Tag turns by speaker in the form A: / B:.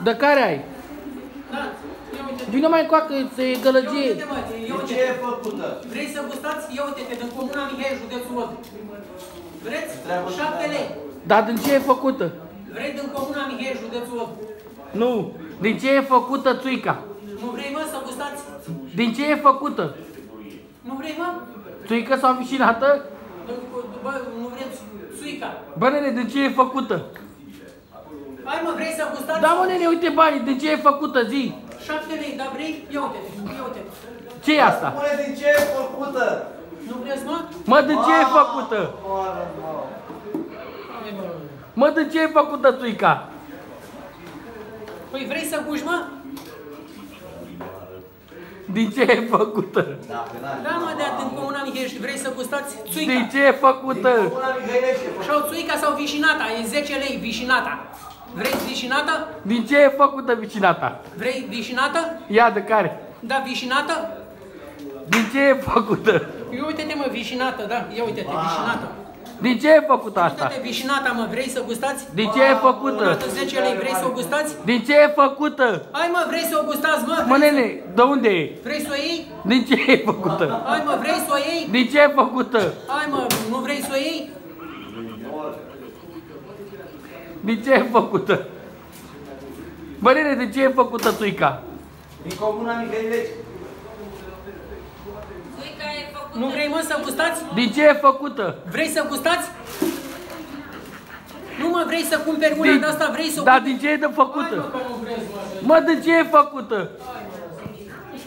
A: De care ai?
B: Da, ia uite.
A: Vino mai încoacă, să e gălăgie.
C: De ce e făcută?
B: Vrei să gustați? Ia uite-te, din Comuna Mihai, județul Od. Vreți? 7 lei.
A: Dar din ce e făcută?
B: Vrei din Comuna Mihai, județul Od?
A: Nu. Din ce e făcută țuica?
B: Nu vrei, mă, să gustați?
A: Din ce e făcută?
B: Nu vrei, mă?
A: Țuică sau vișinată?
B: Bă, nu vrem țuica.
A: Bă, nene, din ce e făcută?
B: Hai, mă, vrei să gustați?
A: Da, mă, nene, uite banii, din ce e făcută, zi.
B: 7 lei, dar vrei? Ia uite-te, ia uite-te.
A: Ce e asta?
C: Spune din ce e făcută?
B: Nu vreți, mă?
A: Mă, din ce e făcută? Mă, din ce e făcută țuica?
B: Păi vrei să guși, mă?
A: Din ce e făcută?
B: Da, mă, de din Comuna Mihai, vrei să gustați țuica?
A: Din ce e făcută?
B: Și-au țuica sau vișinata, e 10 lei, vișinata. Vrei vișinata?
A: Din ce e făcută vicinata?
B: Vrei vișinată?
A: Ia de care?
B: Da, vișinată?
A: Din ce e făcută?
B: Ia uite-te, mă, vișinată, da, ia uite-te, vișinată.
A: Din ce e făcută asta?
B: Uite-te, vișinata, mă, vrei să gustați?
A: Din ce e făcută?
B: Una de 10 lei, vrei să o gustați?
A: Din ce e făcută?
B: Hai, mă, vrei să o gustați, mă?
A: Mă, nene, de unde e?
B: Vrei să o iei?
A: Din ce e făcută?
B: Hai, mă, vrei să o iei?
A: Din ce e făcută?
B: Hai, mă, nu vrei să o iei?
A: Din ce e făcută? Bă, nene, din ce e făcută țuica?
C: Din Comuna Mihai.
B: Nu vrei, mă, să gustați?
A: Din ce e făcută?
B: Vrei să gustați? Nu, mă, vrei să cumperi una de asta, vrei să o
A: Da,
B: cumperi?
A: din ce e de
B: Hai,
A: făcută?
B: mă, că nu vreți, mă.
A: Mă, din ce e făcută?
B: Hai, mă,